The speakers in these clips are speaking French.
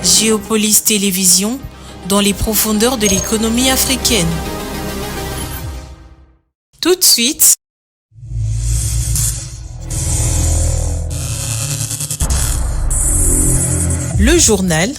Géopolis Télévision, dans les profondeurs de l'économie africaine. Tout de suite, le journal.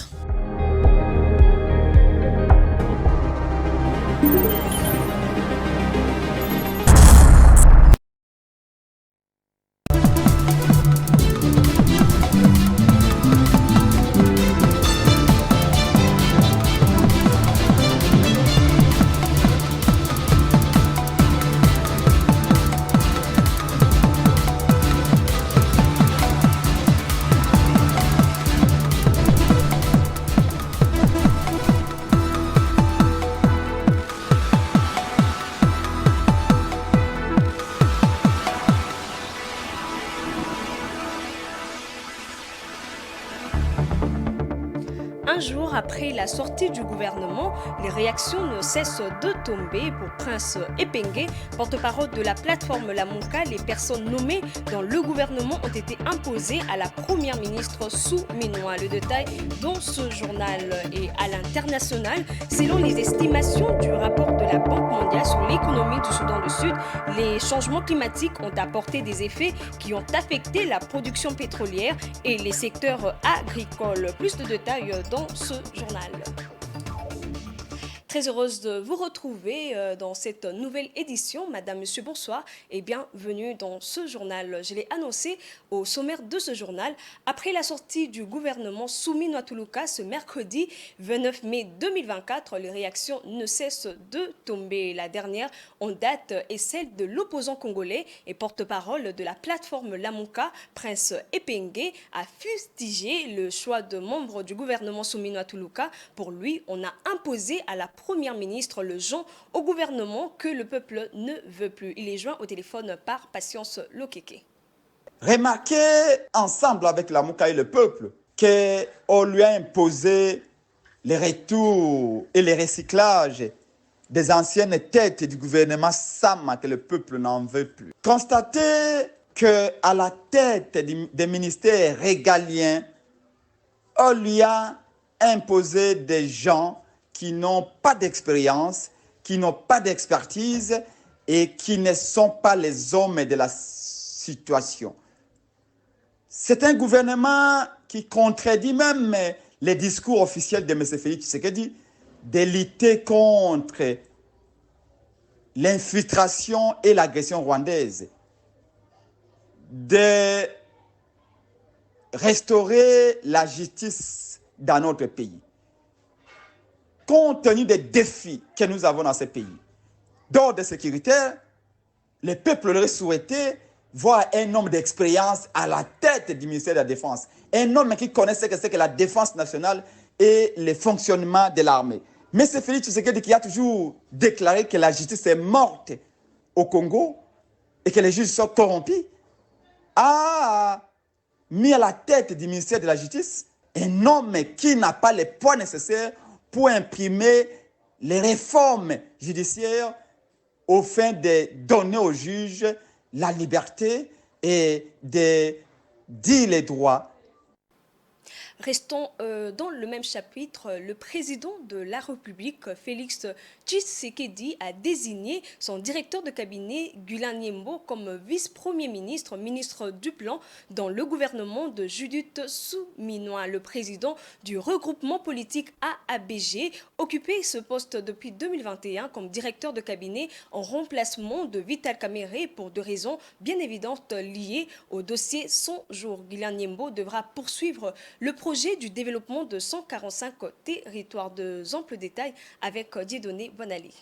Un jour après la sortie du gouvernement, les réactions ne cessent de tomber. Pour Prince Epengue, porte-parole de la plateforme Lamonka, les personnes nommées dans le gouvernement ont été imposées à la première ministre Souminoa. Le détail dans ce journal. Et à l'international, selon les estimations du rapport de la Banque mondiale sur l'économie du Soudan du Sud, les changements climatiques ont apporté des effets qui ont affecté la production pétrolière et les secteurs agricoles. Plus de détails dans ce journal. Très heureuse de vous retrouver dans cette nouvelle édition. Madame, Monsieur, bonsoir et bienvenue dans ce journal. Je l'ai annoncé au sommaire de ce journal. Après la sortie du gouvernement Souminoa Tuluka ce mercredi 29 mai 2024, les réactions ne cessent de tomber. La dernière en date est celle de l'opposant congolais et porte-parole de la plateforme Lamonka, Prince Epengue, a fustigé le choix de membres du gouvernement Souminoa Tuluka. Pour lui, on a imposé à la Première ministre le gens au gouvernement que le peuple ne veut plus. Il est joint au téléphone par Patience Lokeke. Remarquez ensemble avec la Mouka et le peuple qu'on lui a imposé les retours et les recyclages des anciennes têtes du gouvernement Sama que le peuple n'en veut plus. Constatez qu'à la tête des ministères régaliens, on lui a imposé des gens qui n'ont pas d'expérience, qui n'ont pas d'expertise et qui ne sont pas les hommes de la situation. C'est un gouvernement qui contredit même les discours officiels de M. Félix Tshisekedi de lutter contre l'infiltration et l'agression rwandaise, de restaurer la justice dans notre pays. Compte tenu des défis que nous avons dans ce pays, d'ordre sécuritaire, le peuple aurait souhaité voir un homme d'expérience à la tête du ministère de la Défense. Un homme qui connaissait ce que c'est que la défense nationale et le fonctionnement de l'armée. Mais c'est Félix Tshisekedi qui a toujours déclaré que la justice est morte au Congo et que les juges sont corrompus, a mis à la tête du ministère de la Justice un homme qui n'a pas les poids nécessaires pour imprimer les réformes judiciaires au fin de donner aux juges la liberté et de dire les droits. Restons dans le même chapitre. Le président de la République, Félix Tshisekedi, a désigné son directeur de cabinet, Guilain Nyembo, comme vice-premier ministre, ministre du Plan, dans le gouvernement de Judith Souminoa. Le président du regroupement politique AABG occupait ce poste depuis 2021 comme directeur de cabinet en remplacement de Vital Kamerhe pour deux raisons bien évidentes liées au dossier Son Jour. Guilain Nyembo devra poursuivre le projet du développement de 145 territoires. De amples détails avec Dieudonné Bonali.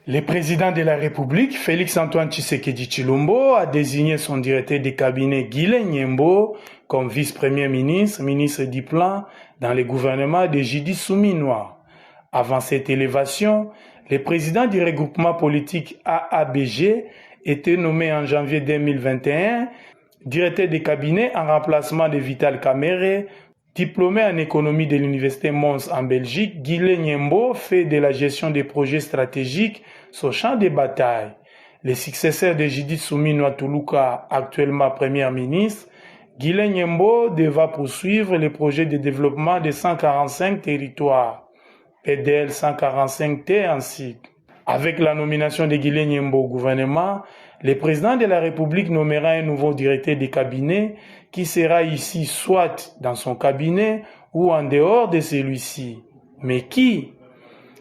Le président de la République, Félix-Antoine Tshisekedi Tshilombo, a désigné son directeur de cabinet Guilain Nyembo comme vice-premier ministre, ministre du Plan dans le gouvernement de Judith Souminoa. Avant cette élévation, le président du regroupement politique AABG était nommé en janvier 2021 directeur de cabinet en remplacement de Vital Kamerhe, diplômé en économie de l'université Mons en Belgique. Guilain Nyembo fait de la gestion des projets stratégiques son champ de bataille. Le successeur de Judith Souminoa Tuluka, actuellement première ministre, Guilain Nyembo devra poursuivre les projets de développement des 145 territoires, PDL 145T ainsi. Avec la nomination de Guilain Nyembo au gouvernement, le président de la République nommera un nouveau directeur de cabinet qui sera ici soit dans son cabinet ou en dehors de celui-ci. Mais qui?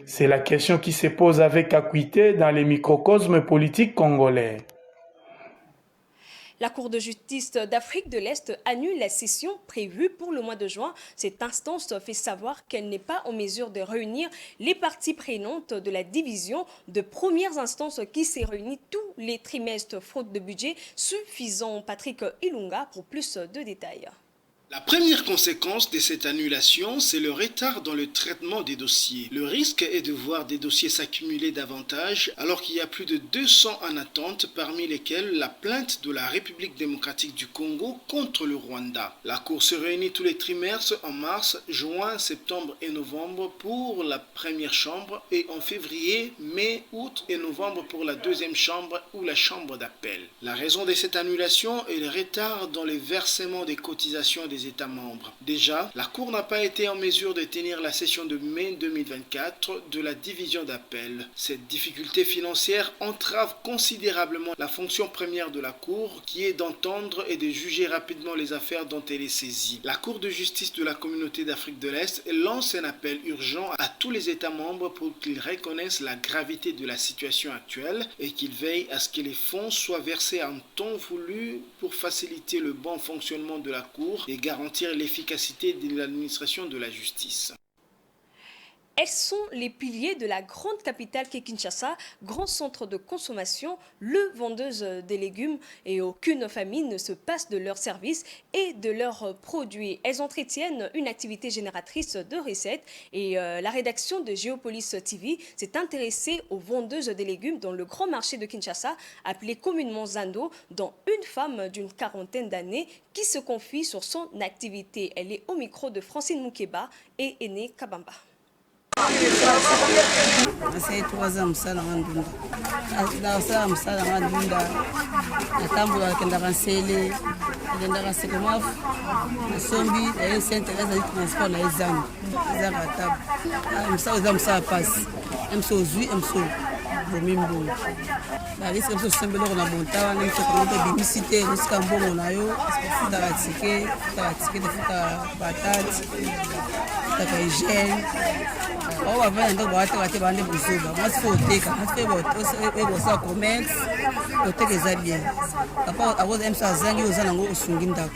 C'est la question qui se pose avec acuité dans les microcosmes politiques congolais. La Cour de justice d'Afrique de l'Est annule la session prévue pour le mois de juin. Cette instance fait savoir qu'elle n'est pas en mesure de réunir les parties prenantes de la division de premières instances qui s'est réunie tous les trimestres faute de budget suffisant. Patrick Ilunga pour plus de détails. La première conséquence de cette annulation, c'est le retard dans le traitement des dossiers. Le risque est de voir des dossiers s'accumuler davantage alors qu'il y a plus de 200 en attente, parmi lesquels la plainte de la République démocratique du Congo contre le Rwanda. La Cour se réunit tous les trimestres en mars, juin, septembre et novembre pour la première chambre et en février, mai, août et novembre pour la deuxième chambre ou la chambre d'appel. La raison de cette annulation est le retard dans les versements des cotisations des États membres. Déjà, la Cour n'a pas été en mesure de tenir la session de mai 2024 de la division d'appel. Cette difficulté financière entrave considérablement la fonction première de la Cour, qui est d'entendre et de juger rapidement les affaires dont elle est saisie. La Cour de justice de la Communauté d'Afrique de l'Est lance un appel urgent à tous les États membres pour qu'ils reconnaissent la gravité de la situation actuelle et qu'ils veillent à ce que les fonds soient versés en temps voulu pour faciliter le bon fonctionnement de la Cour et garantir l'efficacité de l'administration de la justice. Elles sont les piliers de la grande capitale qu'est Kinshasa, grand centre de consommation, le vendeuse des légumes et aucune famille ne se passe de leurs services et de leurs produits. Elles entretiennent une activité génératrice de recettes et la rédaction de Géopolis TV s'est intéressée aux vendeuses des légumes dans le grand marché de Kinshasa, appelé communément Zando, dont une femme d'une quarantaine d'années qui se confie sur son activité. Elle est au micro de Francine Moukeba et Aîné Kabamba. Nasai 3 ans msala ngandunda nasala msala ngandunda natambula kenda kansele kenda kasekoma nasombi na sente kaza transport na ezangu ezanga tabu msala msala passe msozui mso bomimbo balisi mso sembelo na montawa na mso ko bimisite nisika mbongo nayo futa tike de futa batati futa hygiène. On va faire un peu de bande buzoba. Moi c'est oteka, moi c'est bossa commerce, oteka eza bien. Papa awoza emsa zangi ozanango osunginda.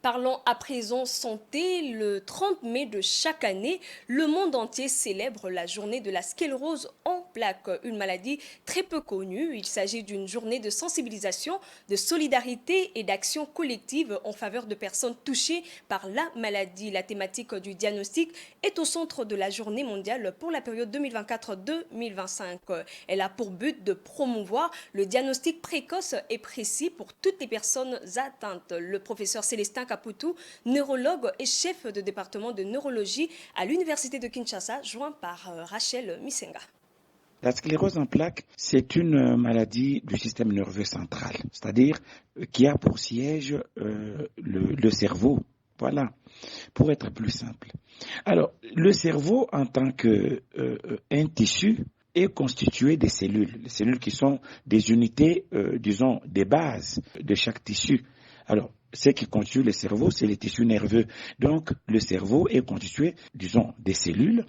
Parlons à présent santé. Le 30 mai de chaque année, le monde entier célèbre la journée de la sclérose en plaques, une maladie très peu connue. Il s'agit d'une journée de sensibilisation, de solidarité et d'action collective en faveur de personnes touchées par la maladie. La thématique du diagnostic est au centre de la journée mondiale pour la période 2024-2025. Elle a pour but de promouvoir le diagnostic précoce et précis pour toutes les personnes atteintes. Le professeur Célestin Caputu, neurologue et chef de département de neurologie à l'université de Kinshasa, joint par Rachel Misenga. La sclérose en plaques, c'est une maladie du système nerveux central, c'est-à-dire qui a pour siège le cerveau. Voilà, pour être plus simple. Alors, le cerveau en tant qu'un tissu est constitué des cellules. Les cellules qui sont des unités, disons, des bases de chaque tissu. Alors, ce qui constitue le cerveau, c'est les tissus nerveux. Donc, le cerveau est constitué, disons, des cellules.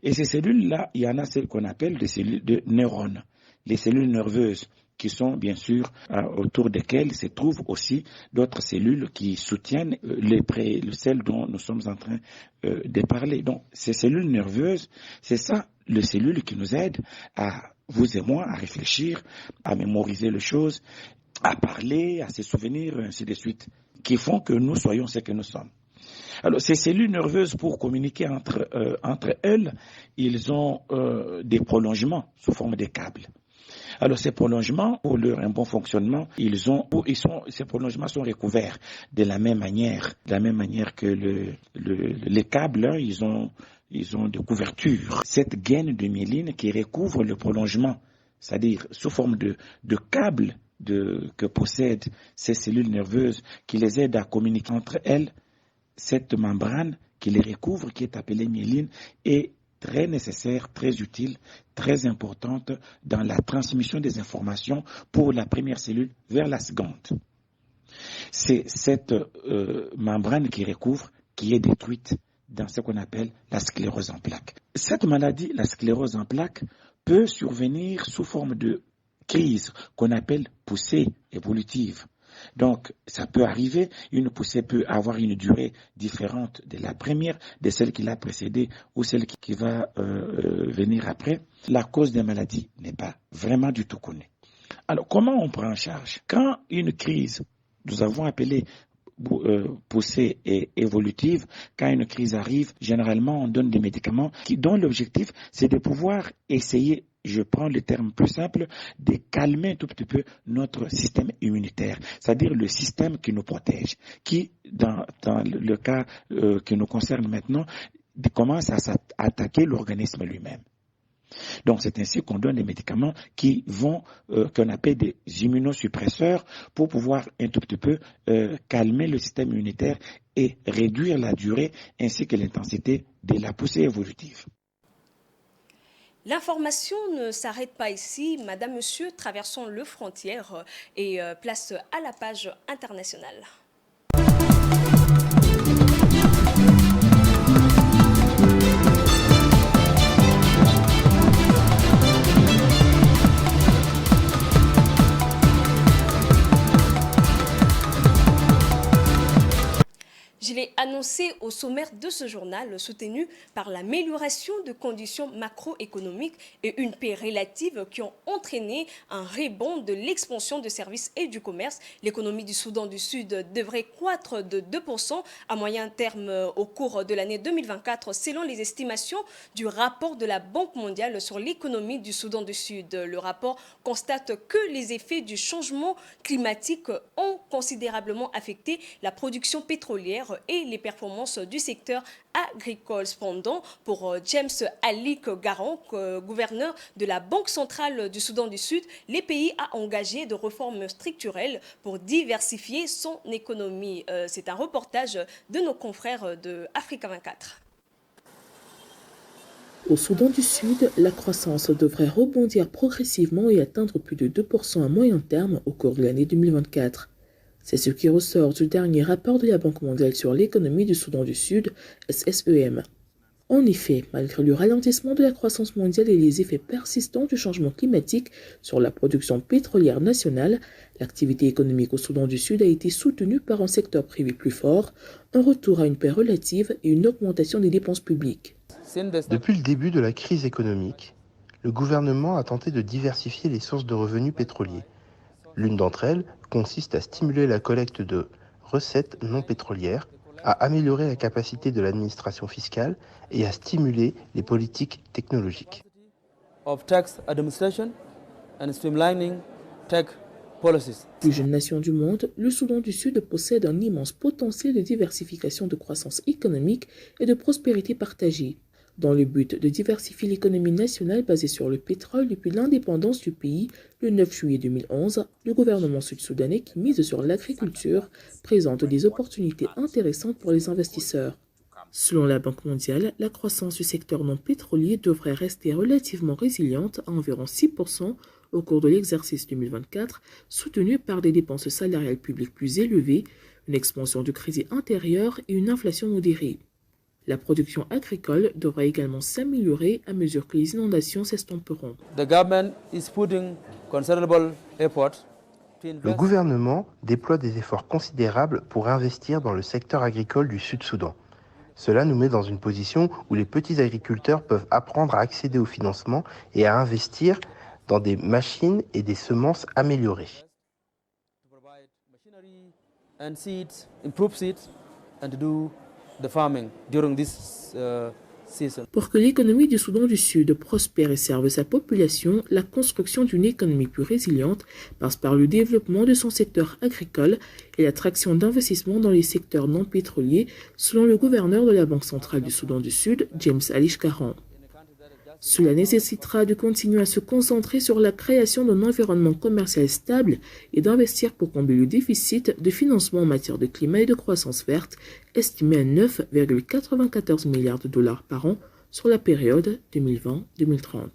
Et ces cellules-là, il y en a celles qu'on appelle des cellules de neurones. Les cellules nerveuses qui sont, bien sûr, autour desquelles se trouvent aussi d'autres cellules qui soutiennent celles dont nous sommes en train de parler. Donc, ces cellules nerveuses, c'est ça, les cellules qui nous aident à, vous et moi, à réfléchir, à mémoriser les choses, à parler, à se souvenir, ainsi de suite, qui font que nous soyons ce que nous sommes. Alors, ces cellules nerveuses, pour communiquer entre elles, ils ont des prolongements sous forme de câbles. Alors, ces prolongements, pour leur un bon fonctionnement, ces prolongements sont recouverts de la même manière que les câbles, hein, ils ont des couvertures. Cette gaine de myéline qui recouvre le prolongement, c'est-à-dire sous forme de câbles, que possèdent ces cellules nerveuses qui les aident à communiquer entre elles, cette membrane qui les recouvre, qui est appelée myéline, est très nécessaire, très utile, très importante dans la transmission des informations pour la première cellule vers la seconde. C'est cette membrane qui recouvre qui est détruite dans ce qu'on appelle la sclérose en plaques. Cette maladie, la sclérose en plaques, peut survenir sous forme de crise qu'on appelle poussée évolutive. Donc, ça peut arriver, une poussée peut avoir une durée différente de la première, de celle qui l'a précédée ou celle qui va venir après. La cause des maladies n'est pas vraiment du tout connue. Alors, comment on prend en charge? Quand une crise, nous avons appelé poussée et évolutive, quand une crise arrive, généralement on donne des médicaments dont l'objectif c'est de pouvoir essayer, je prends le terme plus simple, de calmer un tout petit peu notre système immunitaire, c'est-à-dire le système qui nous protège, qui dans le cas qui nous concerne maintenant, commence à attaquer l'organisme lui-même. Donc c'est ainsi qu'on donne des médicaments qui vont, qu'on appelle des immunosuppresseurs pour pouvoir un tout petit peu calmer le système immunitaire et réduire la durée ainsi que l'intensité de la poussée évolutive. L'information ne s'arrête pas ici. Madame, Monsieur, traversons le frontière et place à la page internationale. Je l'ai annoncé au sommaire de ce journal, soutenu par l'amélioration de conditions macroéconomiques et une paix relative qui ont entraîné un rebond de l'expansion de services et du commerce. L'économie du Soudan du Sud devrait croître de 2% à moyen terme au cours de l'année 2024, selon les estimations du rapport de la Banque mondiale sur l'économie du Soudan du Sud. Le rapport constate que les effets du changement climatique ont considérablement affecté la production pétrolière et les performances du secteur agricole. Cependant, pour James Alik Garang, gouverneur de la Banque centrale du Soudan du Sud, les pays a engagé de réformes structurelles pour diversifier son économie. C'est un reportage de nos confrères de Africa 24. Au Soudan du Sud, la croissance devrait rebondir progressivement et atteindre plus de 2% à moyen terme au cours de l'année 2024. C'est ce qui ressort du dernier rapport de la Banque mondiale sur l'économie du Soudan du Sud, SSEM. En effet, malgré le ralentissement de la croissance mondiale et les effets persistants du changement climatique sur la production pétrolière nationale, l'activité économique au Soudan du Sud a été soutenue par un secteur privé plus fort, un retour à une paix relative et une augmentation des dépenses publiques. Depuis le début de la crise économique, le gouvernement a tenté de diversifier les sources de revenus pétroliers. L'une d'entre elles consiste à stimuler la collecte de recettes non pétrolières, à améliorer la capacité de l'administration fiscale et à stimuler les politiques technologiques. Plus jeune nation du monde, le Soudan du Sud possède un immense potentiel de diversification de croissance économique et de prospérité partagée. Dans le but de diversifier l'économie nationale basée sur le pétrole depuis l'indépendance du pays, le 9 juillet 2011, le gouvernement sud-soudanais qui mise sur l'agriculture présente des opportunités intéressantes pour les investisseurs. Selon la Banque mondiale, la croissance du secteur non pétrolier devrait rester relativement résiliente à environ 6% au cours de l'exercice 2024, soutenue par des dépenses salariales publiques plus élevées, une expansion du crédit intérieur et une inflation modérée. La production agricole devrait également s'améliorer à mesure que les inondations s'estomperont. Le gouvernement déploie des efforts considérables pour investir dans le secteur agricole du Sud-Soudan. Cela nous met dans une position où les petits agriculteurs peuvent apprendre à accéder au financement et à investir dans des machines et des semences améliorées. Pour que l'économie du Soudan du Sud prospère et serve sa population, la construction d'une économie plus résiliente passe par le développement de son secteur agricole et l'attraction d'investissements dans les secteurs non pétroliers, selon le gouverneur de la Banque centrale du Soudan du Sud, James Alik Garang. Cela nécessitera de continuer à se concentrer sur la création d'un environnement commercial stable et d'investir pour combler le déficit de financement en matière de climat et de croissance verte, estimé à 9,94 milliards de dollars par an sur la période 2020-2030.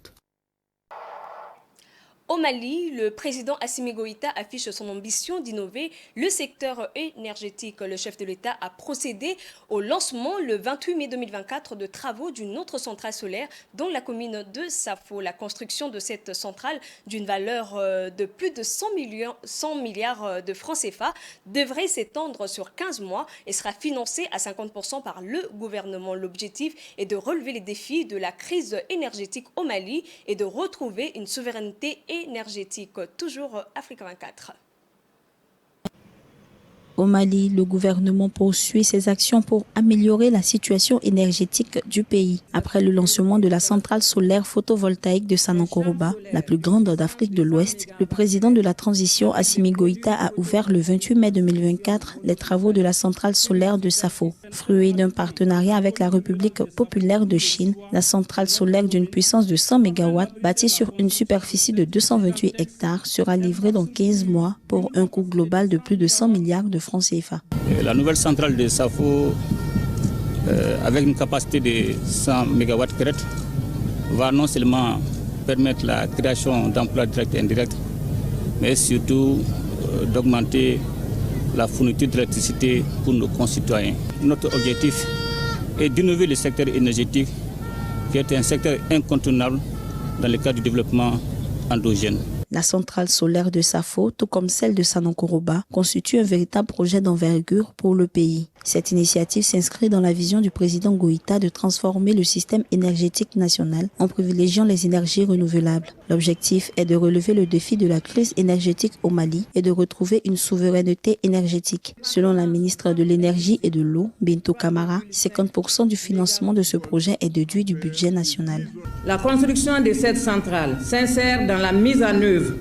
Au Mali, le président Assimi Goïta affiche son ambition d'innover le secteur énergétique. Le chef de l'État a procédé au lancement le 28 mai 2024 de travaux d'une autre centrale solaire dans la commune de Safo. La construction de cette centrale d'une valeur de plus de 100 milliards de francs CFA devrait s'étendre sur 15 mois et sera financée à 50% par le gouvernement. L'objectif est de relever les défis de la crise énergétique au Mali et de retrouver une souveraineté énergétique. Toujours Africa 24. Au Mali, le gouvernement poursuit ses actions pour améliorer la situation énergétique du pays. Après le lancement de la centrale solaire photovoltaïque de Sanankoroba, la plus grande d'Afrique de l'Ouest, le président de la transition Assimi Goïta a ouvert le 28 mai 2024 les travaux de la centrale solaire de Safo. Fruit d'un partenariat avec la République populaire de Chine, la centrale solaire d'une puissance de 100 MW, bâtie sur une superficie de 228 hectares, sera livrée dans 15 mois pour un coût global de plus de 100 milliards de francs CFA. La nouvelle centrale de Safo, avec une capacité de 100 MW crête, va non seulement permettre la création d'emplois directs et indirects, mais surtout d'augmenter la fourniture d'électricité pour nos concitoyens. Notre objectif est d'innover le secteur énergétique, qui est un secteur incontournable dans le cadre du développement endogène. La centrale solaire de Safo, tout comme celle de Sanankoroba, constitue un véritable projet d'envergure pour le pays. Cette initiative s'inscrit dans la vision du président Goïta de transformer le système énergétique national en privilégiant les énergies renouvelables. L'objectif est de relever le défi de la crise énergétique au Mali et de retrouver une souveraineté énergétique. Selon la ministre de l'Énergie et de l'Eau, Bintou Kamara, 50% du financement de ce projet est déduit du budget national. La construction de cette centrale s'insère dans la mise en œuvre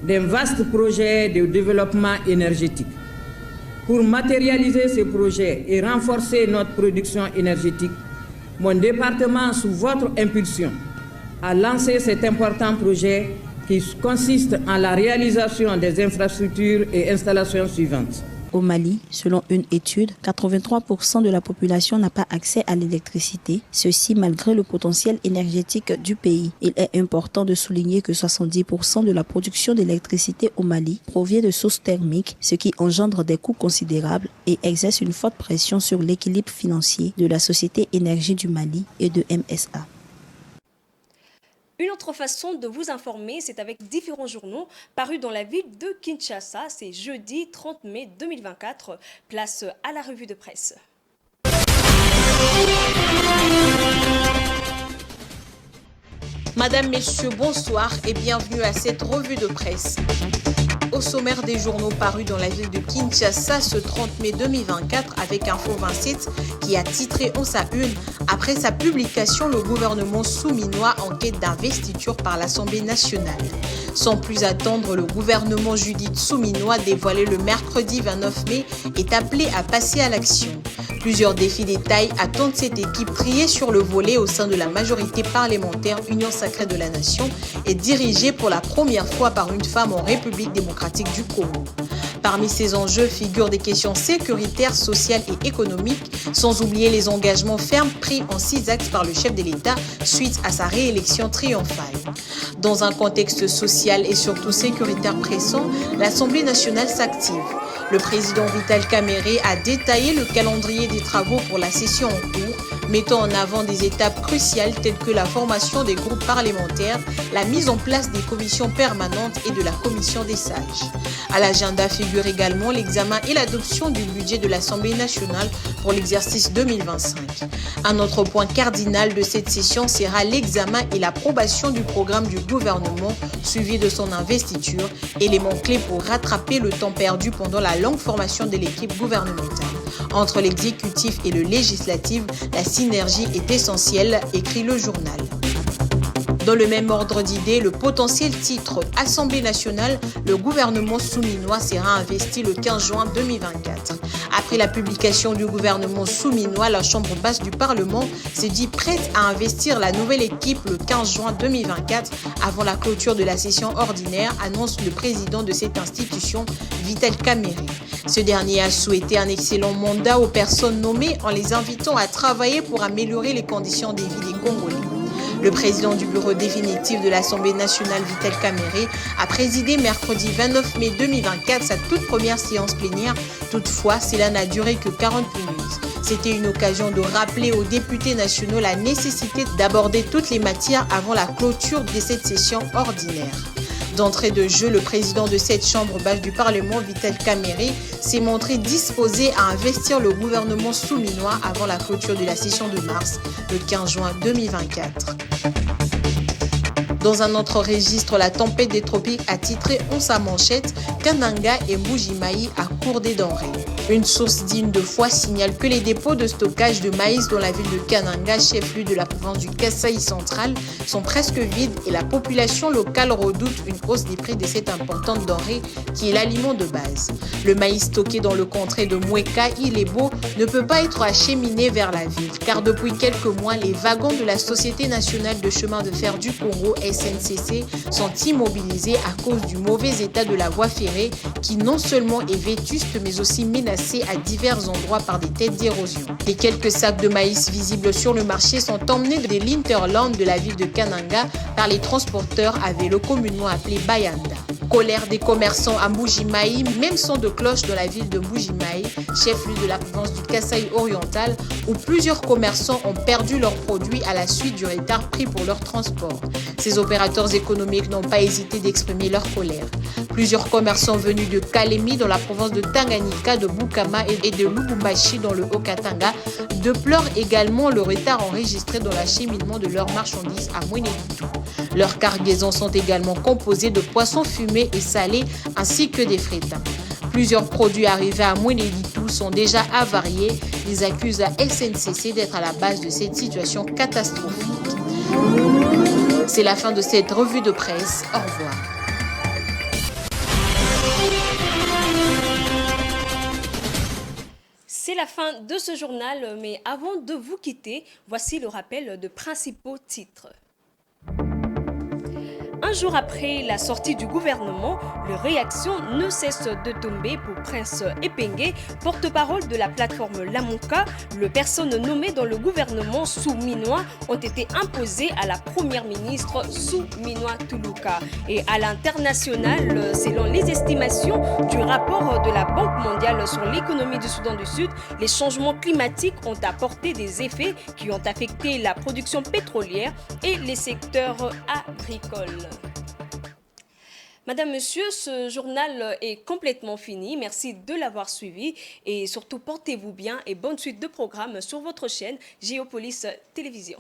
d'un vaste projet de développement énergétique. Pour matérialiser ce projet et renforcer notre production énergétique, mon département, sous votre impulsion, a lancé cet important projet qui consiste en la réalisation des infrastructures et installations suivantes. Au Mali, selon une étude, 83% de la population n'a pas accès à l'électricité, ceci malgré le potentiel énergétique du pays. Il est important de souligner que 70% de la production d'électricité au Mali provient de sources thermiques, ce qui engendre des coûts considérables et exerce une forte pression sur l'équilibre financier de la Société Énergie du Mali et de MSA. Une autre façon de vous informer, c'est avec différents journaux parus dans la ville de Kinshasa. C'est jeudi 30 mai 2024. Place à la revue de presse. Madame, Messieurs, bonsoir et bienvenue à cette revue de presse. Au sommaire des journaux parus dans la ville de Kinshasa ce 30 mai 2024 avec Info 27 qui a titré en sa une « Après sa publication, le gouvernement souminois en quête d'investiture par l'Assemblée nationale ». Sans plus attendre, le gouvernement Judith Souminois dévoilé le mercredi 29 mai est appelé à passer à l'action. Plusieurs défis d'étail attendent cette équipe triée sur le volet au sein de la majorité parlementaire Union sacrée de la nation et dirigée pour la première fois par une femme en République démocratique du Congo. Parmi ces enjeux figurent des questions sécuritaires, sociales et économiques, sans oublier les engagements fermes pris en 6 axes par le chef de l'État suite à sa réélection triomphale. Dans un contexte social et surtout sécuritaire pressant, l'Assemblée nationale s'active. Le président Vital Kamerhe a détaillé le calendrier des travaux pour la session en cours, mettant en avant des étapes cruciales telles que la formation des groupes parlementaires, la mise en place des commissions permanentes et de la commission des sages. À l'agenda figure également l'examen et l'adoption du budget de l'Assemblée nationale pour l'exercice 2025. Un autre point cardinal de cette session sera l'examen et l'approbation du programme du gouvernement suivi de son investiture, élément clé pour rattraper le temps perdu pendant la longue formation de l'équipe gouvernementale. Entre l'exécutif et le législatif, la synergie est essentielle, écrit le journal. Dans le même ordre d'idées, le potentiel titre Assemblée nationale, le gouvernement souminois sera investi le 15 juin 2024. Après la publication du gouvernement souminois, la Chambre basse du Parlement s'est dit prête à investir la nouvelle équipe le 15 juin 2024 avant la clôture de la session ordinaire, annonce le président de cette institution, Vital Kamerhe. Ce dernier a souhaité un excellent mandat aux personnes nommées en les invitant à travailler pour améliorer les conditions de vie des Congolais. Le président du bureau définitif de l'Assemblée nationale, Vital Kamerhe, a présidé mercredi 29 mai 2024 sa toute première séance plénière. Toutefois, cela n'a duré que 40 minutes. C'était une occasion de rappeler aux députés nationaux la nécessité d'aborder toutes les matières avant la clôture de cette session ordinaire. D'entrée de jeu, le président de cette chambre basse du Parlement, Vital Kamerhe, s'est montré disposé à investir le gouvernement souminois avant la clôture de la session de mars, le 15 juin 2024. Dans un autre registre, la tempête des tropiques a titré en sa manchette « Kananga et Mbuji-Mayi à court des denrées ». Une source digne de foi signale que les dépôts de stockage de maïs dans la ville de Kananga, chef-lieu de la province du Kasaï central, sont presque vides et la population locale redoute une hausse des prix de cette importante denrée qui est l'aliment de base. Le maïs stocké dans le contrée de Mweka, Ilebo, ne peut pas être acheminé vers la ville car depuis quelques mois, les wagons de la Société nationale de chemin de fer du Congo, SNCC, sont immobilisés à cause du mauvais état de la voie ferrée qui non seulement est vétuste mais aussi menacée à divers endroits par des têtes d'érosion. Les quelques sacs de maïs visibles sur le marché sont emmenés de l'Interland de la ville de Kananga par les transporteurs à vélo communément appelés Bayanda. Colère des commerçants à Mbuji-Mayi, même son de cloche dans la ville de Mbuji-Mayi, chef-lieu de la province du Kasaï oriental, où plusieurs commerçants ont perdu leurs produits à la suite du retard pris pour leur transport. Ces opérateurs économiques n'ont pas hésité d'exprimer leur colère. Plusieurs commerçants venus de Kalemi dans la province de Tanganyika, de Bukama et de Lubumbashi dans le Haut-Katanga déplorent également le retard enregistré dans l'acheminement de leurs marchandises à Mweneditu. Leurs cargaisons sont également composées de poissons fumés et salés ainsi que des frétins. Plusieurs produits arrivés à Mweneditu sont déjà avariés. Ils accusent la SNCC d'être à la base de cette situation catastrophique. C'est la fin de cette revue de presse. Au revoir. C'est la fin de ce journal, mais avant de vous quitter, voici le rappel de principaux titres. Un jour après la sortie du gouvernement, les réactions ne cessent de tomber pour Prince Epengue, porte-parole de la plateforme Lamonka. Les personnes nommées dans le gouvernement souminois ont été imposées à la première ministre Souminois Tuluka. Et à l'international, selon les estimations du rapport de la Banque mondiale sur l'économie du Soudan du Sud, les changements climatiques ont apporté des effets qui ont affecté la production pétrolière et les secteurs agricoles. Madame, Monsieur, ce journal est complètement fini. Merci de l'avoir suivi et surtout portez-vous bien et bonne suite de programmes sur votre chaîne Géopolis Télévision.